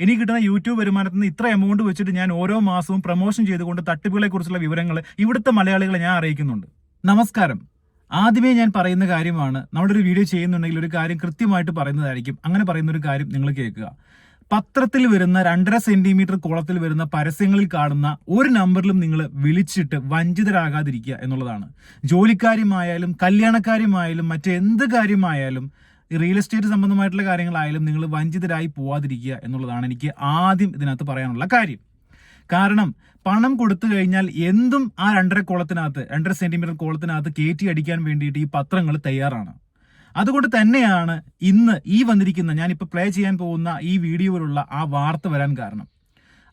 എനിക്ക് കിട്ടുന്ന യൂട്യൂബ് വരുമാനത്തിൽ നിന്ന് ഇത്ര എമൗണ്ട് വെച്ചിട്ട് ഞാൻ ഓരോ മാസവും പ്രൊമോഷൻ ചെയ്തുകൊണ്ട് തട്ടിപ്പുകളെ കുറിച്ചുള്ള വിവരങ്ങൾ ഇവിടുത്തെ മലയാളികളെ ഞാൻ അറിയിക്കുന്നുണ്ട്. നമസ്കാരം. ആദ്യമേ ഞാൻ പറയുന്ന കാര്യമാണ്, നമ്മുടെ ഒരു വീഡിയോ ചെയ്യുന്നുണ്ടെങ്കിൽ ഒരു കാര്യം കൃത്യമായിട്ട് പറയുന്നതായിരിക്കും. അങ്ങനെ പറയുന്ന ഒരു കാര്യം നിങ്ങൾ കേൾക്കുക. പത്രത്തിൽ വരുന്ന 2.5 സെന്റിമീറ്റർ കോളത്തിൽ വരുന്ന പരസ്യങ്ങളിൽ കാണുന്ന ഒരു നമ്പറിലും നിങ്ങൾ വിളിച്ചിട്ട് വഞ്ചിതരാകാതിരിക്കുക എന്നുള്ളതാണ്. ജോലിക്കാര്യമായാലും കല്യാണക്കാര്യമായാലും മറ്റെന്ത് കാര്യമായാലും റിയൽ എസ്റ്റേറ്റ് സംബന്ധമായിട്ടുള്ള കാര്യങ്ങളായാലും നിങ്ങൾ വഞ്ചിതരായി പോവാതിരിക്കുക എന്നുള്ളതാണ് എനിക്ക് ആദ്യം ഇതിനകത്ത് പറയാനുള്ള കാര്യം. കാരണം പണം കൊടുത്തു കഴിഞ്ഞാൽ എന്തും ആ 2.5 സെന്റിമീറ്റർ കോളത്തിനകത്ത് കയറ്റി അടിക്കാൻ വേണ്ടിയിട്ട് ഈ പത്രങ്ങൾ തയ്യാറാണ്. അതുകൊണ്ട് തന്നെയാണ് ഇന്ന് ഈ വന്നിരിക്കുന്ന ഞാനിപ്പോൾ പ്ലേ ചെയ്യാൻ പോകുന്ന ഈ വീഡിയോയിലുള്ള ആ വാർത്ത വരാൻ കാരണം.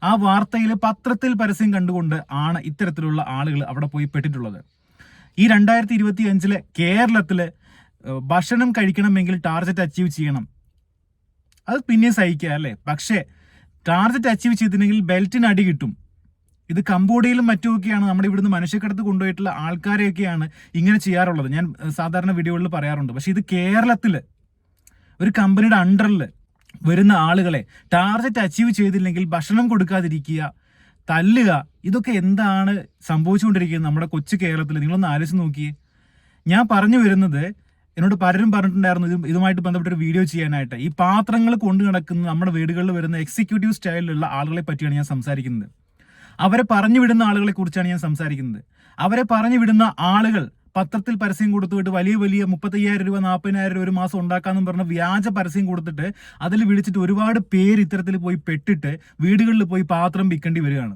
ആ വാർത്തയിൽ പത്രത്തിൽ പരസ്യം കണ്ടുകൊണ്ട് ആണ് ഇത്തരത്തിലുള്ള ആളുകൾ അവിടെ പോയി പെട്ടിട്ടുള്ളത്. ഈ 2025 കേരളത്തില് ഭക്ഷണം കഴിക്കണമെങ്കിൽ ടാർഗറ്റ് അച്ചീവ് ചെയ്യണം. അത് പിന്നെ സഹിക്കുക അല്ലേ. പക്ഷേ ടാർഗറ്റ് അച്ചീവ് ചെയ്തിട്ടുണ്ടെങ്കിൽ ബെൽറ്റിന് അടി കിട്ടും. ഇത് കംബോഡിയയിലും മറ്റുമൊക്കെയാണ് നമ്മുടെ ഇവിടുന്ന് മനുഷ്യക്കടത്ത് കൊണ്ടുപോയിട്ടുള്ള ആൾക്കാരെയൊക്കെയാണ് ഇങ്ങനെ ചെയ്യാറുള്ളത്. ഞാൻ സാധാരണ വീഡിയോകളിൽ പറയാറുണ്ട്. പക്ഷെ ഇത് കേരളത്തിൽ ഒരു കമ്പനിയുടെ അണ്ടറിൽ വരുന്ന ആളുകളെ ടാർഗറ്റ് അച്ചീവ് ചെയ്തില്ലെങ്കിൽ ഭക്ഷണം കൊടുക്കാതിരിക്കുക, തല്ലുക, ഇതൊക്കെ എന്താണ് സംഭവിച്ചുകൊണ്ടിരിക്കുന്നത് നമ്മുടെ കൊച്ചു കേരളത്തിൽ? നിങ്ങളൊന്ന് ആലോചിച്ച് നോക്കിയേ. ഞാൻ പറഞ്ഞു വരുന്നത്, എന്നോട് പലരും പറഞ്ഞിട്ടുണ്ടായിരുന്നു ഇതുമായിട്ട് ബന്ധപ്പെട്ടൊരു വീഡിയോ ചെയ്യാനായിട്ട്. ഈ പാത്രങ്ങൾ കൊണ്ടു നടക്കുന്ന നമ്മുടെ വീടുകളിൽ വരുന്ന എക്സിക്യൂട്ടീവ് സ്റ്റൈലിലുള്ള ആളുകളെ പറ്റിയാണ് ഞാൻ സംസാരിക്കുന്നത്. അവരെ പറഞ്ഞു വിടുന്ന ആളുകളെ കുറിച്ചാണ് ഞാൻ സംസാരിക്കുന്നത്. അവരെ പറഞ്ഞു വിടുന്ന ആളുകൾ പത്രത്തിൽ പരസ്യം കൊടുത്തുവിട്ട് വലിയ 35,000 രൂപ 40,000 രൂപ ഒരു മാസം ഉണ്ടാക്കാമെന്നും പറഞ്ഞ വ്യാജ പരസ്യം കൊടുത്തിട്ട് അതിൽ വിളിച്ചിട്ട് ഒരുപാട് പേര് ഇത്തരത്തിൽ പോയി പെട്ടിട്ട് വീടുകളിൽ പോയി പാത്രം വിൽക്കേണ്ടി വരികയാണ്.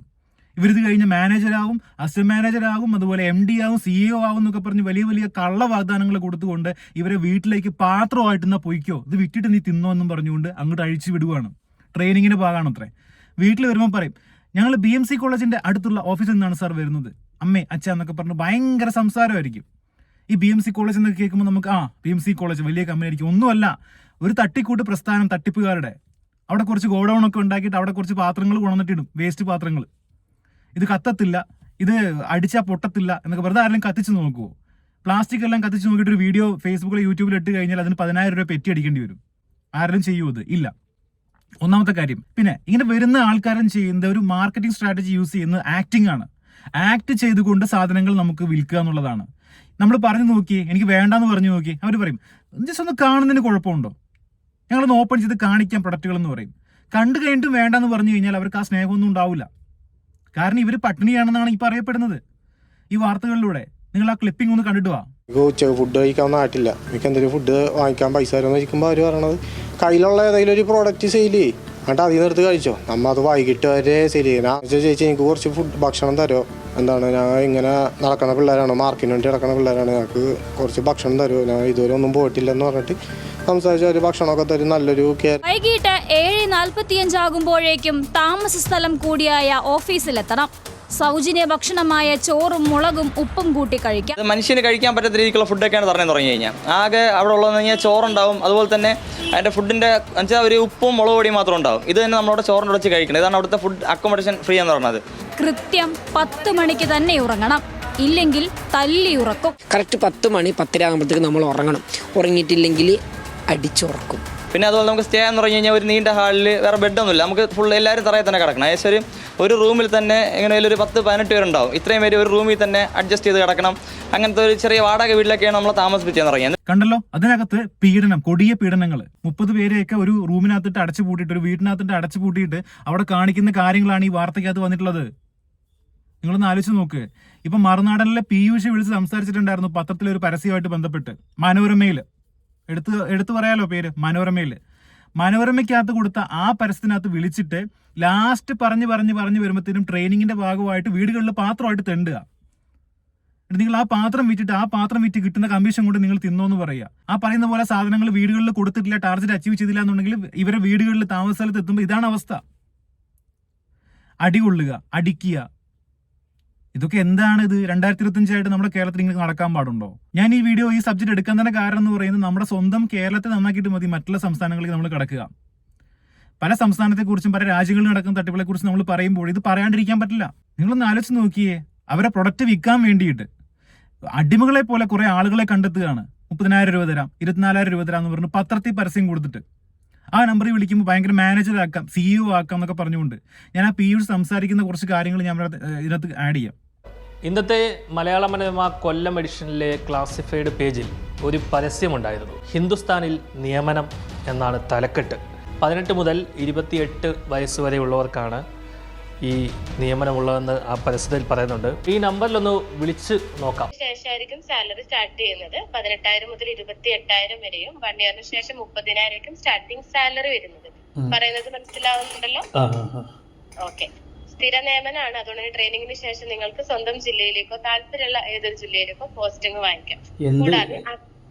ഇവരിത് കഴിഞ്ഞ മാനേജരാകും, അസിസ്റ്റന്റ് മാനേജരാകും, അതുപോലെ MD ആവും, CEO ആവും എന്നൊക്കെ പറഞ്ഞ് വലിയ കള്ള വാഗ്ദാനങ്ങൾ കൊടുത്തുകൊണ്ട് ഇവരെ വീട്ടിലേക്ക് പാത്രമായിട്ട് പൊയ്ക്കോ, ഇത് വിറ്റിട്ട് നീ തിന്നോ എന്നും പറഞ്ഞുകൊണ്ട് അങ്ങോട്ട് അഴിച്ചു വിടുവാണ്. ട്രെയിനിങ്ങിന് ഭാഗമാണ് അത്രേ. വീട്ടിൽ വരുമ്പോൾ പറയും, ഞങ്ങൾ BMC കോളേജിന്റെ അടുത്തുള്ള ഓഫീസിൽ നിന്നാണ് സാർ വരുന്നത്, അമ്മേ അച്ഛ എന്നൊക്കെ പറഞ്ഞ് ഭയങ്കര സംസാരമായിരിക്കും. ഈ BMC കോളേജ് എന്നൊക്കെ കേൾക്കുമ്പോൾ നമുക്ക് BMC കോളേജ് വലിയ കമ്പനി ആയിരിക്കും. ഒന്നുമല്ല, ഒരു തട്ടിക്കൂട്ട് പ്രസ്ഥാനം, തട്ടിപ്പുകാരുടെ. അവിടെ കുറച്ച് ഗോഡൌൺ ഒക്കെ ഉണ്ടാക്കിയിട്ട് അവിടെ കുറച്ച് പാത്രങ്ങൾ കൊണ്ടുവന്നിട്ടിടും, വേസ്റ്റ് പാത്രങ്ങൾ. ഇത് കത്തത്തില്ല, ഇത് അടിച്ചാൽ പൊട്ടത്തില്ല എന്നൊക്കെ വെറുതെ ആരെങ്കിലും കത്തിച്ച് നോക്കുമോ? പ്ലാസ്റ്റിക് എല്ലാം കത്തിച്ച് നോക്കിയിട്ട് ഒരു വീഡിയോ ഫേസ്ബുക്കിൽ യൂട്യൂബിൽ ഇട്ട് കഴിഞ്ഞാൽ അതിന് 10,000 രൂപ പെറ്റി അടിക്കേണ്ടി വരും. ആരെങ്കിലും ചെയ്യുമോ? ഇത് ഇല്ല. ഒന്നാമത്തെ കാര്യം. പിന്നെ ഇങ്ങനെ വരുന്ന ആൾക്കാരും ചെയ്യുന്ന ഒരു മാർക്കറ്റിംഗ് സ്ട്രാറ്റജി യൂസ് ചെയ്യുന്നത് ആക്ടിംഗ് ആണ്. ആക്ട് ചെയ്തുകൊണ്ട് സാധനങ്ങൾ നമുക്ക് വിൽക്കുക എന്നുള്ളതാണ്. നമ്മൾ പറഞ്ഞു നോക്കിയേ, എനിക്ക് വേണ്ടാന്ന് പറഞ്ഞു നോക്കി, അവർ പറയും ജസ്റ്റ് ഒന്ന് കാണുന്നതിന് കുഴപ്പമുണ്ടോ, ഞങ്ങളൊന്ന് ഓപ്പൺ ചെയ്ത് കാണിക്കാം പ്രൊഡക്റ്റുകൾ എന്ന് പറയും. കണ്ടു കഴിഞ്ഞിട്ടും വേണ്ടാന്ന് പറഞ്ഞു കഴിഞ്ഞാൽ അവർക്ക് ആ സ്നേഹമൊന്നും ഉണ്ടാവില്ല. കാരണം ഇവർ പട്ടിണിയാണെന്നാണ് ഈ പറയപ്പെടുന്നത് ഈ വാർത്തകളിലൂടെ. നിങ്ങൾ ആ ക്ലിപ്പിംഗ് ഒന്ന് കണ്ടിട്ട് വാ. ഉച്ചക്ക് ഫുഡ് കഴിക്കാൻ നാട്ടില്ല, എനിക്ക് എന്തെങ്കിലും ഫുഡ് വാങ്ങിക്കാൻ പൈസ വരുമെന്ന് ചോദിക്കുമ്പോൾ അവർ പറയണത് കയ്യിലുള്ള ഏതെങ്കിലും ഒരു പ്രോഡക്റ്റ് സെയിൽ ചെയ്യും, എന്നിട്ട് അതിൽ നിന്ന് എടുത്ത് കഴിച്ചോ, നമ്മൾ അത് വൈകിട്ട് വരെ സെയിൽ ചെയ്യണം. ചേച്ചി എനിക്ക് കുറച്ച് ഭക്ഷണം തരുമോ, എന്താണ് ഞാൻ ഇങ്ങനെ നടക്കുന്ന പിള്ളേരാണ്, മാർക്കിന് വേണ്ടി നടക്കുന്ന പിള്ളേരാണ്, ഞങ്ങൾക്ക് കുറച്ച് ഭക്ഷണം തരുമോ, ഞാൻ ഇതുവരെ ഒന്നും പോയിട്ടില്ലെന്ന് പറഞ്ഞിട്ട് സംസാരിച്ച ഒരു ഭക്ഷണമൊക്കെ തരും. നല്ലൊരു വൈകിട്ട് 7:45 ആകുമ്പോഴേക്കും താമസ സ്ഥലം കൂടിയായ ഓഫീസിലെത്തണം. സൗജന്യ ഭക്ഷണമായ ചോറും മുളകും ഉപ്പും കൂട്ടി കഴിക്കാം. മനുഷ്യന് കഴിക്കാൻ പറ്റാത്ത രീതിക്കുള്ള ഫുഡൊക്കെയാണ് പറഞ്ഞു തുടങ്ങി കഴിഞ്ഞാൽ ആകെ അവിടെ ഉള്ളതെന്ന് കഴിഞ്ഞാൽ ചോറുണ്ടാവും, അതുപോലെ തന്നെ അതിൻ്റെ ഫുഡിൻ്റെ വെച്ചാൽ ഒരു ഉപ്പും മുളക് പൊടിയും മാത്രം ഉണ്ടാവും. ഇത് തന്നെ നമ്മളോട് ചോറിൻ്റെ വെച്ച് കഴിക്കണം. ഇതാണ് അവിടുത്തെ ഫുഡ് അക്കോമഡേഷൻ ഫ്രീ എന്ന് പറയുന്നത്. കൃത്യം 10 മണിക്ക് തന്നെ ഉറങ്ങണം, ഇല്ലെങ്കിൽ തല്ലി ഉറക്കും. കറക്റ്റ് 10 മണി 10:30 ആകുമ്പോഴത്തേക്ക് നമ്മൾ ഉറങ്ങണം. ഉറങ്ങിയിട്ടില്ലെങ്കിൽ അടിച്ചുറക്കും. പിന്നെ അതുപോലെ നമുക്ക് സ്റ്റേ എന്ന് പറഞ്ഞു കഴിഞ്ഞാൽ ഒരു നീണ്ട ഹാളിൽ വേറെ ബെഡൊന്നുമില്ല, നമുക്ക് ഫുൾ എല്ലാവരും തറയിൽ തന്നെ കിടക്കണം. ഏകദേശം ഒരു റൂമിൽ തന്നെ എങ്ങനെയായാലും ഒരു 10-18 പേരുണ്ടാവും. ഇത്രയും പേര് ഒരു റൂമിൽ തന്നെ അഡ്ജസ്റ്റ് ചെയ്ത് കിടക്കണം. അങ്ങനത്തെ ഒരു ചെറിയ വാടക വീട്ടിലൊക്കെയാണ് നമ്മൾ താമസിപ്പിച്ചെന്ന് തുടങ്ങിയത്. കണ്ടല്ലോ, അതിനകത്ത് പീഡനം, കൊടിയ പീഡനങ്ങൾ. 30 പേരെയൊക്കെ ഒരു റൂമിനകത്തിട്ട് അടച്ചു പൂട്ടിയിട്ട്, ഒരു വീട്ടിനകത്തിട്ട് അടച്ചു പൂട്ടിയിട്ട് അവിടെ കാണിക്കുന്ന കാര്യങ്ങളാണ് ഈ വാർത്തയ്ക്കകത്ത് വന്നിട്ടുള്ളത്. നിങ്ങളൊന്ന് ആലോചിച്ച് നോക്ക്. ഇപ്പൊ മറുനാടനിലെ പീയൂഷ് വിളിച്ച് സംസാരിച്ചിട്ടുണ്ടായിരുന്നു പത്രത്തിലൊരു പരസ്യമായിട്ട് ബന്ധപ്പെട്ട്. മനോരമയിൽ എടുത്തു പറയാലോ പേര്, മനോരമയ്ക്കകത്ത് കൊടുത്ത ആ പരസ്യത്തിനകത്ത് വിളിച്ചിട്ട് ലാസ്റ്റ് പറഞ്ഞു വരുമ്പോഴത്തേനും ട്രെയിനിങ്ങിന്റെ ഭാഗമായിട്ട് വീടുകളിൽ പാത്രമായിട്ട് തെണ്ടുക. നിങ്ങൾ ആ പാത്രം വിറ്റ് കിട്ടുന്ന കമ്മീഷൻ കൊണ്ട് നിങ്ങൾ തിന്നോന്ന് പറയുക. ആ പറയുന്ന പോലെ സാധനങ്ങൾ വീടുകളിൽ കൊടുത്തിട്ടില്ല, ടാർഗറ്റ് അച്ചീവ് ചെയ്തില്ല എന്നുണ്ടെങ്കിൽ ഇവരെ വീടുകളിൽ താമസ സ്ഥലത്ത് എത്തുമ്പോൾ ഇതാണ് അവസ്ഥ. അടികൊള്ളുക, അടിക്കുക, ഇതൊക്കെ എന്താണ്? ഇത് 2025 നമ്മുടെ കേരളത്തിൽ ഇങ്ങനെ നടക്കാൻ പാടുണ്ടോ? ഞാൻ ഈ വീഡിയോ ഈ സബ്ജക്ട് എടുക്കാൻ തന്നെ കാരണം എന്ന് പറയുന്നത് നമ്മുടെ സ്വന്തം കേരളത്തെ നന്നാക്കിയിട്ട് മതി മറ്റുള്ള സംസ്ഥാനങ്ങളിലേക്ക് നമ്മൾ കിടക്കുക. പല സംസ്ഥാനത്തെക്കുറിച്ചും പല രാജ്യങ്ങളിൽ നടക്കുന്ന തട്ടിപ്പുകളെ കുറിച്ച് നമ്മൾ പറയുമ്പോൾ ഇത് പറയാണ്ടിരിക്കാൻ പറ്റില്ല. നിങ്ങളൊന്ന് ആലോചിച്ച് നോക്കിയേ. അവരെ പ്രൊഡക്റ്റ് വിൽക്കാൻ വേണ്ടിയിട്ട് അടിമകളെ പോലെ കുറെ ആളുകളെ കണ്ടെത്തുകയാണ്. 30,000 രൂപ തരാം, 24,000 രൂപ തരാം എന്ന് പറഞ്ഞ് പത്രത്തിൽ പരസ്യം കൊടുത്തിട്ട് ആ നമ്പറിൽ വിളിക്കുമ്പോൾ ഭയങ്കര മാനേജർ ആക്കാം, CEO ആക്കാം എന്നൊക്കെ പറഞ്ഞുകൊണ്ട് ഞാൻ ആ PU സംസാരിക്കുന്ന കുറച്ച് കാര്യങ്ങൾ ഞാൻ ഇതിനകത്ത് ആഡ് ചെയ്യാം. ഇന്നത്തെ മലയാള മനോരമ കൊല്ലം എഡിഷനിലെ ക്ലാസിഫൈഡ് പേജിൽ ഒരു പരസ്യമുണ്ടായിരുന്നു. ഹിന്ദുസ്ഥാനിൽ നിയമനം എന്നാണ് തലക്കെട്ട്. 18 മുതൽ 28 വയസ്സ് വരെയുള്ളവർക്കാണ് ഈ നിയമനമുള്ളതെന്ന് ആ പരസ്യത്തിൽ പറയുന്നുണ്ട്. ഈ നമ്പറിലൊന്ന് വിളിച്ച് നോക്കാം. ശേഷമായിരിക്കും സാലറി സ്റ്റാർട്ട് ചെയ്യുന്നത്. 18,000 മുതൽ 28,000 വരെയും 1 ഇയറിന് ശേഷം 30,000 സ്റ്റാർട്ടിംഗ് സാലറി വരുന്നത്. പറയുന്നത് മനസ്സിലാവുന്നുണ്ടല്ലോ? ഓക്കെ. സ്ഥിര നിയമനമാണ്. അതുകൊണ്ട് ട്രെയിനിങ്ങിന് ശേഷം നിങ്ങൾക്ക് സ്വന്തം ജില്ലയിലേക്കോ താല്പര്യമുള്ള ഏതൊരു ജില്ലയിലേക്കോ പോസ്റ്റിംഗ് വാങ്ങിക്കാം. കൂടാതെ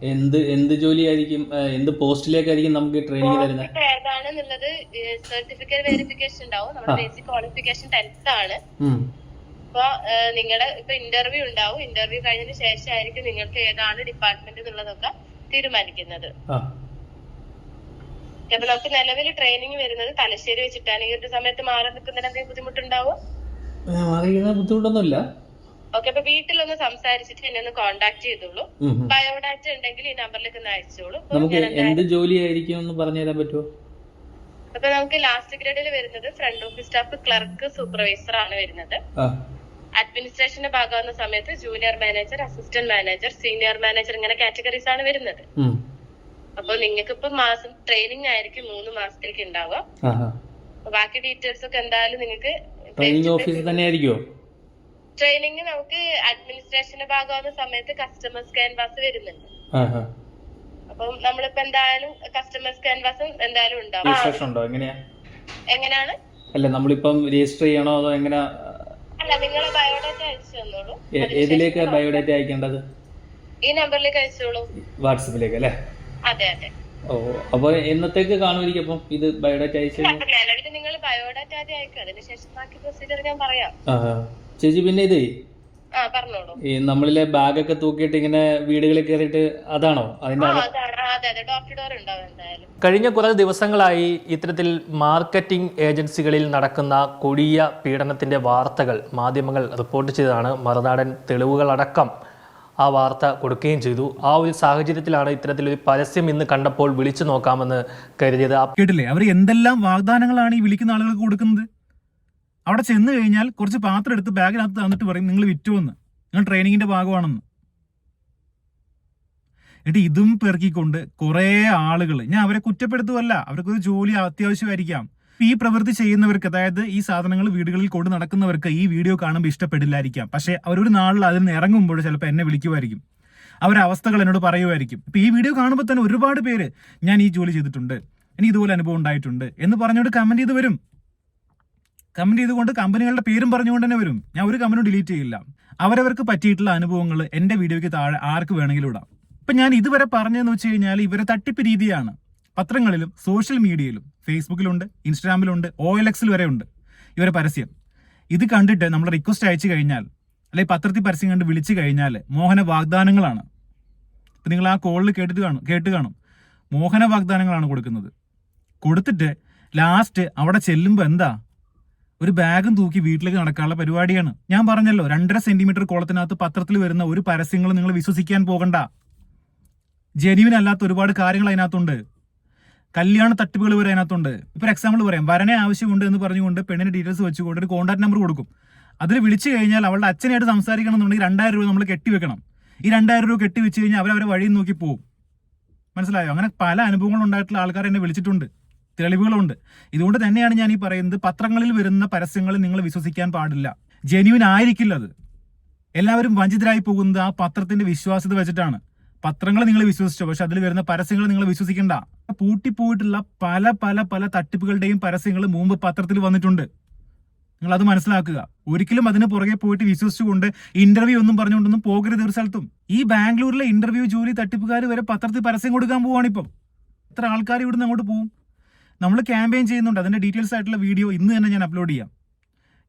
എന്ത് ജോലിയായിരിക്കും, എന്ത് പോസ്റ്റിലേക്കായിരിക്കും നമുക്ക് ട്രെയിനിങ് തരുന്നത്? ഏതാണെന്നുള്ളത് സർട്ടിഫിക്കറ്റ് വെരിഫിക്കേഷൻ ഉണ്ടാവും. നമ്മുടെ ബേസിക് ക്വാളിഫിക്കേഷൻ 10th ആണ്. അപ്പൊ നിങ്ങളുടെ ഇപ്പൊ ഇന്റർവ്യൂ ഉണ്ടാവും. ഇന്റർവ്യൂ കഴിഞ്ഞതിന് ശേഷമായിരിക്കും നിങ്ങൾക്ക് ഏതാണ് ഡിപ്പാർട്ട്മെന്റ് എന്നുള്ളതൊക്കെ തീരുമാനിക്കുന്നത്. അപ്പൊ നമുക്ക് നിലവിൽ ട്രെയിനിങ് വരുന്നത് തലശ്ശേരി വെച്ചിട്ടാണ്. ഈ ഒരു സമയത്ത് മാറി നിൽക്കുന്നതിന് എന്തെങ്കിലും ബുദ്ധിമുട്ടുണ്ടാവോ? ബുദ്ധിമുട്ടൊന്നുമില്ല. ഓക്കെ. അപ്പൊ വീട്ടിലൊന്ന് സംസാരിച്ചിട്ട് എന്നെ ഒന്ന് കോണ്ടാക്ട് ചെയ്തോളൂ. ബയോഡാറ്റ ഉണ്ടെങ്കിൽ ഈ നമ്പറിലേക്ക് ഒന്ന് അയച്ചോളൂ. നമുക്ക് എന്ത് ജോലിയായിരിക്കും എന്ന് പറഞ്ഞു തരാൻ പറ്റുമോ? അപ്പൊ നമുക്ക് ലാസ്റ്റ് ഗ്രേഡിൽ വരുന്നത് front office staff, clerk, supervisor ആണ് വരുന്നത്. അഡ്മിനിസ്ട്രേഷന്റെ ഭാഗമാകുന്ന സമയത്ത് junior manager, assistant manager, senior manager ഇങ്ങനെ കാറ്റഗറീസ് ആണ് വരുന്നത്. അപ്പൊ നിങ്ങൾക്ക് ഇപ്പൊ മാസം ട്രെയിനിങ് ആയിരിക്കും 3 മാസത്തേക്ക് ഉണ്ടാവുക. ബാക്കി ഡീറ്റെയിൽസ് ഒക്കെ എന്തായാലും നിങ്ങൾക്ക് ട്രെയിനിങ് ഓഫീസിൽ തന്നെ ആയിരിക്കുമോ? ട്രെയിനിങ് നമുക്ക് അഡ്മിനിസ്ട്രേഷന്റെ ഭാഗമാകുന്ന സമയത്ത് കസ്റ്റമേഴ്സ് ക്യാൻവാസ് വരുന്നുണ്ട്. അപ്പം നമ്മളിപ്പോ എന്തായാലും കസ്റ്റമേഴ്സ് ക്യാൻവാസും എന്തായാലും ഉണ്ടാവും. എങ്ങനെയാണ്? അല്ല, നമ്മളിപ്പം രജിസ്റ്റർ ചെയ്യണോ അതോ എങ്ങനെ? അല്ല, നിങ്ങളെ ബയോഡാറ്റ അയച്ചു തന്നോളൂ. ഏതിലേക്ക് ബയോഡാറ്റ അയക്കേണ്ടത്? ഈ നമ്പറിലേക്ക് അയച്ചോളൂ. വാട്സപ്പിലേക്ക് അല്ലേ? അതെ അതെ. ഓ, അപ്പൊ എന്നത്തേക്ക് കാണുമായിരിക്കും അപ്പം ഇത് ബയോഡാറ്റ അയച്ചു? നിലവിൽ നിങ്ങൾ ബയോഡാറ്റ ആദ്യം അയക്കുക, അതിനുശേഷം ബാക്കി പ്രൊസീജിയർ ഞാൻ പറയാം. ചേച്ചി, പിന്നെ ഇതേ പറഞ്ഞോളൂ. ഈ നമ്മളിലെ ബാഗൊക്കെ തൂക്കിയിട്ട് ഇങ്ങനെ വീടുകളിൽ കയറിയിട്ട് അതാണോ അതിന്റെ? കഴിഞ്ഞ കുറേ ദിവസങ്ങളായി ഇത്തരത്തിൽ മാർക്കറ്റിംഗ് ഏജൻസികളിൽ നടക്കുന്ന കൊടിയ പീഡനത്തിന്റെ വാർത്തകൾ മാധ്യമങ്ങൾ റിപ്പോർട്ട് ചെയ്തതാണ്. മറുനാടൻ തെളിവുകളടക്കം ആ വാർത്ത കൊടുക്കുകയും ചെയ്തു. ആ ഒരു സാഹചര്യത്തിലാണ് ഇത്തരത്തിലൊരു പരസ്യം ഇന്ന് കണ്ടപ്പോൾ വിളിച്ചു നോക്കാമെന്ന് കരുതിയത്. കേട്ടില്ലേ, അവർ എന്തെല്ലാം വാഗ്ദാനങ്ങളാണ് ഈ വിളിക്കുന്ന ആളുകൾക്ക് കൊടുക്കുന്നത്? അവിടെ ചെന്ന് കഴിഞ്ഞാൽ കുറച്ച് പാത്രം എടുത്ത് ബാഗിനകത്ത് തന്നിട്ട് പറയും നിങ്ങൾ വിറ്റുവെന്ന്, നിങ്ങൾ ട്രെയിനിങ്ങിന്റെ ഭാഗമാണെന്ന്. എന്നിട്ട് ഇതും പെറുക്കിക്കൊണ്ട് കുറേ ആളുകൾ, ഞാൻ അവരെ കുറ്റപ്പെടുത്തുമല്ല, അവർക്കൊരു ജോലി അത്യാവശ്യമായിരിക്കാം. ഈ പ്രവൃത്തി ചെയ്യുന്നവർക്ക്, അതായത് ഈ സാധനങ്ങൾ വീടുകളിൽ കൊണ്ട് നടക്കുന്നവർക്ക് ഈ വീഡിയോ കാണുമ്പോൾ ഇഷ്ടപ്പെടില്ലായിരിക്കാം. പക്ഷേ അവരൊരു നാളിൽ അതിൽ നിന്ന് ഇറങ്ങുമ്പോൾ ചിലപ്പോൾ എന്നെ വിളിക്കുമായിരിക്കും, അവരുടെ അവസ്ഥകൾ എന്നോട് പറയുമായിരിക്കും. ഇപ്പം ഈ വീഡിയോ കാണുമ്പോൾ തന്നെ ഒരുപാട് പേര് ഞാൻ ഈ ജോലി ചെയ്തിട്ടുണ്ട്, എനിക്ക് ഇതുപോലെ അനുഭവം ഉണ്ടായിട്ടുണ്ട് എന്ന് പറഞ്ഞുകൊണ്ട് കമന്റ് ചെയ്ത് വരും. കമന്റ് ചെയ്തുകൊണ്ട് കമ്പനികളുടെ പേരും പറഞ്ഞുകൊണ്ട് തന്നെ വരും. ഞാൻ ഒരു കമന്റും ഡിലീറ്റ് ചെയ്യില്ല. അവരവർക്ക് പറ്റിയിട്ടുള്ള അനുഭവങ്ങൾ എൻ്റെ വീഡിയോയ്ക്ക് താഴെ ആർക്ക് വേണമെങ്കിലും ഇടാം. ഇപ്പം ഞാൻ ഇതുവരെ പറഞ്ഞതെന്ന് വെച്ച് കഴിഞ്ഞാൽ ഇവരെ തട്ടിപ്പ് രീതിയാണ്. പത്രങ്ങളിലും സോഷ്യൽ മീഡിയയിലും ഫേസ്ബുക്കിലുണ്ട്, ഇൻസ്റ്റാഗ്രാമിലുണ്ട്, OLX വരെ ഉണ്ട് ഇവരെ പരസ്യം. ഇത് കണ്ടിട്ട് നമ്മൾ റിക്വസ്റ്റ് അയച്ചു കഴിഞ്ഞാൽ, അല്ലെങ്കിൽ പത്രത്തിൽ പരസ്യം കണ്ട് വിളിച്ചു കഴിഞ്ഞാൽ മോഹന വാഗ്ദാനങ്ങളാണ്. ഇപ്പം നിങ്ങൾ ആ കോളിൽ കേട്ട് കാണും. മോഹന വാഗ്ദാനങ്ങളാണ് കൊടുക്കുന്നത്. കൊടുത്തിട്ട് ലാസ്റ്റ് അവിടെ ചെല്ലുമ്പോൾ എന്താ, ഒരു ബാഗും തൂക്കി വീട്ടിലേക്ക് നടക്കാനുള്ള പരിപാടിയാണ്. ഞാൻ പറഞ്ഞല്ലോ, 2.5 സെന്റിമീറ്റർ കോളത്തിനകത്ത് പത്രത്തിൽ വരുന്ന ഒരു പരസ്യങ്ങൾ നിങ്ങൾ വിശ്വസിക്കാൻ പോകണ്ട. ജെന്യുവിൻ അല്ലാത്ത ഒരുപാട് കാര്യങ്ങൾ അതിനകത്തുണ്ട്. കല്യാണ തട്ടിപ്പുകൾ വരെ അതിനകത്തുണ്ട്. ഇപ്പോൾ എക്സാമ്പിൾ പറയാം, വരനെ ആവശ്യമുണ്ട് എന്ന് പറഞ്ഞുകൊണ്ട് പെണ്ണിന്റെ ഡീറ്റെയിൽസ് വെച്ചുകൊണ്ട് ഒരു കോൺടാക്ട് നമ്പർ കൊടുക്കും. അതിൽ വിളിച്ചു കഴിഞ്ഞാൽ അവളുടെ അച്ഛനായിട്ട് സംസാരിക്കണം എന്നുണ്ടെങ്കിൽ 2000 രൂപ നമ്മൾ കെട്ടിവെക്കണം. ഈ 2000 രൂപ കെട്ടിവെച്ച് കഴിഞ്ഞാൽ അവരവരെ വഴിയിൽ നോക്കി പോകും. മനസ്സിലായോ? അങ്ങനെ പല അനുഭവങ്ങളും ഉണ്ടായിട്ടുള്ള ആൾക്കാർ എന്നെ വിളിച്ചിട്ടുണ്ട്, തെളിവുകളുണ്ട്. ഇതുകൊണ്ട് തന്നെയാണ് ഞാൻ ഈ പറയുന്നത്, പത്രങ്ങളിൽ വരുന്ന പരസ്യങ്ങൾ നിങ്ങൾ വിശ്വസിക്കാൻ പാടില്ല. ജെന്യുവിൻ ആയിരിക്കില്ല അത്. എല്ലാവരും വഞ്ചിതരായി പോകുന്നത് ആ പത്രത്തിന്റെ വിശ്വാസ്യത വെച്ചിട്ടാണ്. പത്രങ്ങൾ നിങ്ങൾ വിശ്വസിച്ചോ, പക്ഷെ അതിൽ വരുന്ന പരസ്യങ്ങൾ നിങ്ങൾ വിശ്വസിക്കണ്ട. പൂട്ടിപ്പോയിട്ടുള്ള പല പല പല തട്ടിപ്പുകളുടെയും പരസ്യങ്ങൾ മുമ്പ് പത്രത്തിൽ വന്നിട്ടുണ്ട്. നിങ്ങൾ അത് മനസ്സിലാക്കുക. ഒരിക്കലും അതിന് പുറകെ പോയിട്ട് വിശ്വസിച്ചുകൊണ്ട് ഇന്റർവ്യൂ ഒന്നും പറഞ്ഞുകൊണ്ടൊന്നും പോകരുത് ഒരു സ്ഥലത്തും. ഈ ബാംഗ്ലൂരിലെ ഇന്റർവ്യൂ ജോലി തട്ടിപ്പുകാർ വരെ പത്രത്തിൽ പരസ്യം കൊടുക്കാൻ പോവാണിപ്പം. എത്ര ആൾക്കാർ ഇവിടുന്ന് അങ്ങോട്ട് പോകും? നമ്മൾ ക്യാമ്പയിൻ ചെയ്യുന്നുണ്ട്. അതിന്റെ ഡീറ്റെയിൽസ് ആയിട്ടുള്ള വീഡിയോ ഇന്ന് തന്നെ ഞാൻ അപ്ലോഡ് ചെയ്യാം.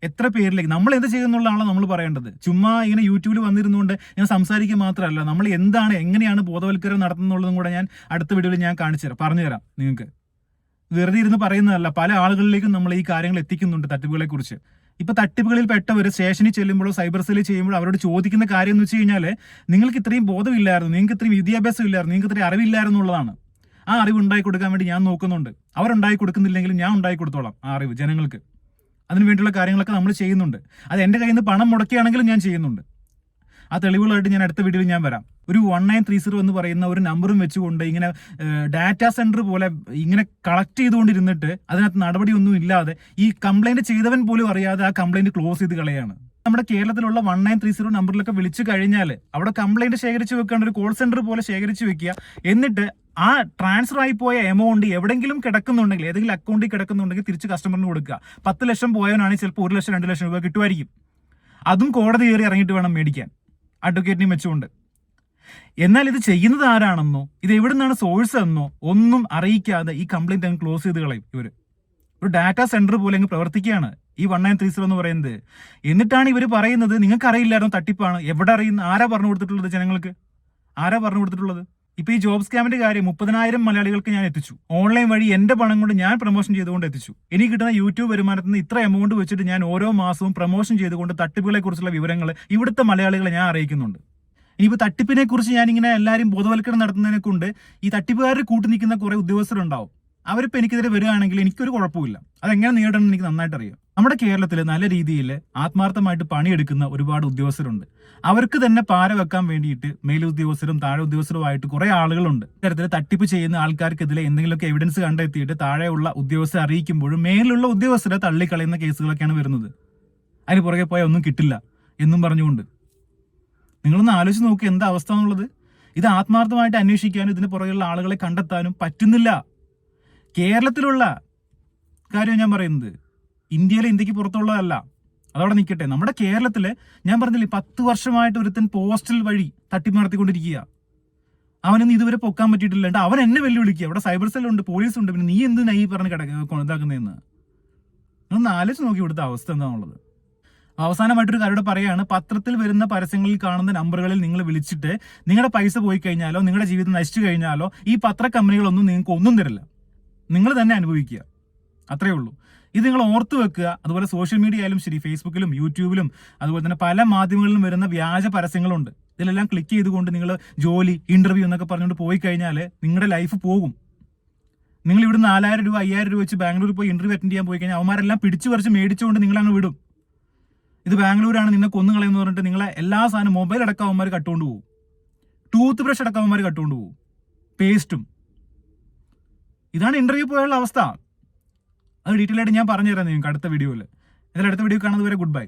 എത്ര പേരിലേക്ക് നമ്മൾ എന്ത് ചെയ്യുന്നുള്ളതാണല്ലോ നമ്മൾ പറയേണ്ടത്. ചുമ്മാ ഇങ്ങനെ യൂട്യൂബിൽ വന്നിരുന്നുകൊണ്ട് ഞാൻ സംസാരിക്കുക മാത്രമല്ല, നമ്മൾ എന്താണ്, എങ്ങനെയാണ് ബോധവൽക്കരണം നടത്തുന്നുള്ളതും കൂടെ ഞാൻ അടുത്ത വീഡിയോയിൽ ഞാൻ പറഞ്ഞുതരാം നിങ്ങൾക്ക്. വെറുതെ ഇരുന്ന് പറയുന്നതല്ല, പല ആളുകളിലേക്കും നമ്മൾ ഈ കാര്യങ്ങൾ എത്തിക്കുന്നുണ്ട് തട്ടിപ്പുകളെ കുറിച്ച്. ഇപ്പൊ തട്ടിപ്പുകളിൽ പെട്ടവർ സ്റ്റേഷനിൽ ചെല്ലുമ്പോഴോ സൈബർ സെല്ലിൽ ചെയ്യുമ്പോഴോ അവരോട് ചോദിക്കുന്ന കാര്യം എന്ന് വെച്ച് കഴിഞ്ഞാൽ, നിങ്ങൾക്ക് ഇത്രയും ബോധമില്ലായിരുന്നു, നിങ്ങൾക്ക് ഇത്രയും വിദ്യാഭ്യാസം ഇല്ലായിരുന്നു, നിങ്ങൾക്ക് ഇത്രയും അറിവില്ലായിരുന്നു എന്നുള്ളതാണ്. ആ അറിവ് ഉണ്ടാക്കി കൊടുക്കാൻ വേണ്ടി ഞാൻ നോക്കുന്നുണ്ട്. അവരുണ്ടാക്കി കൊടുക്കുന്നില്ലെങ്കിലും ഞാൻ ഉണ്ടാക്കി കൊടുത്തോളാം ആ അറിവ് ജനങ്ങൾക്ക്. അതിനു വേണ്ടിയുള്ള കാര്യങ്ങളൊക്കെ നമ്മൾ ചെയ്യുന്നുണ്ട്. അത് എൻ്റെ കയ്യിൽ നിന്ന് പണം മുടക്കിയാണെങ്കിലും ഞാൻ ചെയ്യുന്നുണ്ട്. ആ തെളിവുകളായിട്ട് ഞാൻ അടുത്ത വീഡിയോയിൽ ഞാൻ വരാം. ഒരു 1930 എന്ന് പറയുന്ന ഒരു നമ്പറും വെച്ചുകൊണ്ട് ഇങ്ങനെ ഡാറ്റാ സെന്റർ പോലെ ഇങ്ങനെ കളക്ട് ചെയ്തുകൊണ്ടിരുന്നിട്ട് അതിനകത്ത് നടപടിയൊന്നും ഇല്ലാതെ ഈ കംപ്ലൈന്റ് ചെയ്തവൻ പോലും അറിയാതെ ആ കംപ്ലൈന്റ് ക്ലോസ് ചെയ്ത് കളയാണ്. നമ്മുടെ കേരളത്തിലുള്ള 1930 നമ്പറിലൊക്കെ വിളിച്ചു കഴിഞ്ഞാൽ അവിടെ കംപ്ലൈന്റ് ശേഖരിച്ച് വെക്കേണ്ട ഒരു കോൾ സെന്റർ പോലെ ശേഖരിച്ച് വെക്കുക. എന്നിട്ട് ആ ട്രാൻസ്ഫർ ആയി പോയ എമൗണ്ട് എവിടെയെങ്കിലും കിടക്കുന്നുണ്ടെങ്കിൽ, ഏതെങ്കിലും അക്കൗണ്ടിൽ കിടക്കുന്നുണ്ടെങ്കിൽ തിരിച്ച് കസ്റ്റമറിന് കൊടുക്കുക. 10 ലക്ഷം പോയവനാണെങ്കിൽ ചിലപ്പോൾ 1 ലക്ഷം 2 ലക്ഷം രൂപ കിട്ടുമായിരിക്കും. അതും കോടതി കയറി ഇറങ്ങിയിട്ട് വേണം മേടിക്കാൻ, അഡ്വക്കേറ്റിനെയും വെച്ചുകൊണ്ട്. എന്നാൽ ഇത് ചെയ്യുന്നത് ആരാണെന്നോ ഇത് എവിടെ നിന്നാണ് സോഴ്സ് എന്നോ ഒന്നും അറിയിക്കാതെ ഈ കംപ്ലൈന്റ് അങ്ങ് ക്ലോസ് ചെയ്ത് കളയും ഇവര്. ഒരു ഡാറ്റാ സെന്റർ പോലെ അങ്ങ് പ്രവർത്തിക്കുകയാണ് ഈ 1930 എന്ന് പറയുന്നത്. എന്നിട്ടാണ് ഇവർ പറയുന്നത് നിങ്ങൾക്ക് അറിയില്ലായിരുന്നു തട്ടിപ്പാണ്. എവിടെ അറിയുന്ന, ആരാ പറഞ്ഞു കൊടുത്തിട്ടുള്ളത് ജനങ്ങൾക്ക്? ആരാ പറഞ്ഞു കൊടുത്തിട്ടുള്ളത്? ഇപ്പൊ ഈ ജോബ് സ്കാമിന്റെ കാര്യം 30,000 മലയാളികൾക്ക് ഞാൻ എത്തിച്ചു. ഓൺലൈൻ വഴി എന്റെ പണം കൊണ്ട് ഞാൻ പ്രൊമോഷൻ ചെയ്തുകൊണ്ട് എത്തിച്ചു. എനിക്ക് കിട്ടുന്ന യൂട്യൂബ് വരുമാനത്തിൽ നിന്ന് ഇത്ര എമൗണ്ട് വെച്ചിട്ട് ഞാൻ ഓരോ മാസവും പ്രൊമോഷൻ ചെയ്തുകൊണ്ട് തട്ടിപ്പുകളെ കുറിച്ചുള്ള വിവരങ്ങൾ ഇവിടുത്തെ മലയാളികളെ ഞാൻ അറിയിക്കുന്നുണ്ട്. ഇനിയിപ്പോൾ തട്ടിപ്പിനെ കുറിച്ച് ഞാനിങ്ങനെ എല്ലാവരും ബോധവൽക്കരണം നടത്തുന്നതിനെ കൊണ്ട് ഈ തട്ടിപ്പുകാരുടെ കൂട്ടു നിൽക്കുന്ന കുറെ ഉദ്യോഗസ്ഥരുണ്ടാവും. അവരിപ്പോൾ എനിക്കെതിരെ വരികയാണെങ്കിൽ എനിക്കൊരു കുഴപ്പമില്ല. അതെങ്ങനെ നേരിടണം എനിക്ക് നന്നായിട്ട് അറിയാം. നമ്മുടെ കേരളത്തിൽ നല്ല രീതിയിൽ ആത്മാർത്ഥമായിട്ട് പണിയെടുക്കുന്ന ഒരുപാട് ഉദ്യോഗസ്ഥരുണ്ട്. അവർക്ക് തന്നെ പാര വെക്കാൻ വേണ്ടിയിട്ട് മേലുദ്യോഗസ്ഥരും താഴെ ഉദ്യോഗസ്ഥരുമായിട്ട് കുറെ ആളുകളുണ്ട്. ഇത്തരത്തിൽ തട്ടിപ്പ് ചെയ്യുന്ന ആൾക്കാർക്കെതിരെ എന്തെങ്കിലുമൊക്കെ എവിഡൻസ് കണ്ടെത്തിയിട്ട് താഴെയുള്ള ഉദ്യോഗസ്ഥരെ അറിയിക്കുമ്പോഴും മേലുള്ള ഉദ്യോഗസ്ഥരെ തള്ളിക്കളയുന്ന കേസുകളൊക്കെയാണ് വരുന്നത്. അതിന് പുറകെ പോയാൽ ഒന്നും കിട്ടില്ല എന്നും പറഞ്ഞുകൊണ്ട്. നിങ്ങളൊന്ന് ആലോചിച്ച് നോക്കി എന്താ അവസ്ഥ എന്നുള്ളത്. ഇത് ആത്മാർത്ഥമായിട്ട് അന്വേഷിക്കാനും ഇതിന് പുറകെയുള്ള ആളുകളെ കണ്ടെത്താനും പറ്റുന്നില്ല. കേരളത്തിലുള്ള കാര്യം ഞാൻ പറയുന്നത്, ഇന്ത്യക്ക് പുറത്തുള്ളതല്ല. അതവിടെ നിൽക്കട്ടെ. നമ്മുടെ കേരളത്തില് ഞാൻ പറഞ്ഞില്ലേ 10 വർഷമായിട്ട് ഒരുത്തൻ പോസ്റ്റൽ വഴി തട്ടിപ്പ് നടത്തിക്കൊണ്ടിരിക്കുക. അവനൊന്നും ഇതുവരെ പൊക്കാൻ പറ്റിയിട്ടില്ല. അവൻ എന്നെ വെല്ലുവിളിക്കുക. അവിടെ സൈബർ സെല്ലുണ്ട്, പോലീസുണ്ട്. പിന്നെ നീ എന്തിനാ ഈ പറഞ്ഞ് ഇതാക്കുന്നതെന്ന് ഒന്ന് ആലോചിച്ച് നോക്കി ഇവിടുത്തെ അവസ്ഥ എന്താണുള്ളത്. അവസാനമായിട്ടൊരു കാര്യം പറയാണ്, പത്രത്തിൽ വരുന്ന പരസ്യങ്ങളിൽ കാണുന്ന നമ്പറുകളിൽ നിങ്ങൾ വിളിച്ചിട്ട് നിങ്ങളുടെ പൈസ പോയി കഴിഞ്ഞാലോ നിങ്ങളുടെ ജീവിതം നശിച്ചു കഴിഞ്ഞാലോ ഈ പത്ര കമ്പനികളൊന്നും നിങ്ങൾക്ക് ഒന്നും തരില്ല. നിങ്ങൾ തന്നെ അനുഭവിക്കുക. അത്രയേ ഉള്ളൂ. ഇത് നിങ്ങൾ ഓർത്തു വെക്കുക. അതുപോലെ സോഷ്യൽ മീഡിയ ആയാലും ശരി, ഫേസ്ബുക്കിലും യൂട്യൂബിലും അതുപോലെ തന്നെ പല മാധ്യമങ്ങളിലും വരുന്ന വ്യാജ പരസ്യങ്ങളുണ്ട്. ഇതിലെല്ലാം ക്ലിക്ക് ചെയ്തുകൊണ്ട് നിങ്ങൾ ജോലി, ഇന്റർവ്യൂ എന്നൊക്കെ പറഞ്ഞുകൊണ്ട് പോയി കഴിഞ്ഞാൽ നിങ്ങളുടെ ലൈഫ് പോകും. നിങ്ങൾ ഇവിടെ 4,000 രൂപ 5,000 രൂപ വെച്ച് ബാംഗ്ലൂരിൽ പോയി ഇന്റർവ്യൂ അറ്റൻഡ് ചെയ്യാൻ പോയി കഴിഞ്ഞാൽ അവന്മാരെല്ലാം പിടിച്ചു പറിച്ച് മേടിച്ചുകൊണ്ട് നിങ്ങളങ്ങ് വിടും. ഇത് ബാംഗ്ലൂരാണ്, നിന്നെ കൊന്നുകളയെന്ന് പറഞ്ഞിട്ട് നിങ്ങളെ എല്ലാ സാധനം മൊബൈൽ അടക്കം അവന്മാർ കട്ടുകൊണ്ട് പോകും. ടൂത്ത് ബ്രഷ് അടക്കം അവന്മാർ കട്ടുകൊണ്ട് പോകും, പേസ്റ്റും. ഇതാണ് ഇന്റർവ്യൂ പോയുള്ള അവസ്ഥ. അത് ഡീറ്റെയിൽ ആയിട്ട് ഞാൻ പറഞ്ഞു തരാം നിങ്ങൾക്ക് അടുത്ത വീഡിയോയിൽ. ഇതിൽ അടുത്ത വീഡിയോ കാണുന്നത് വരെ ഗുഡ് ബൈ.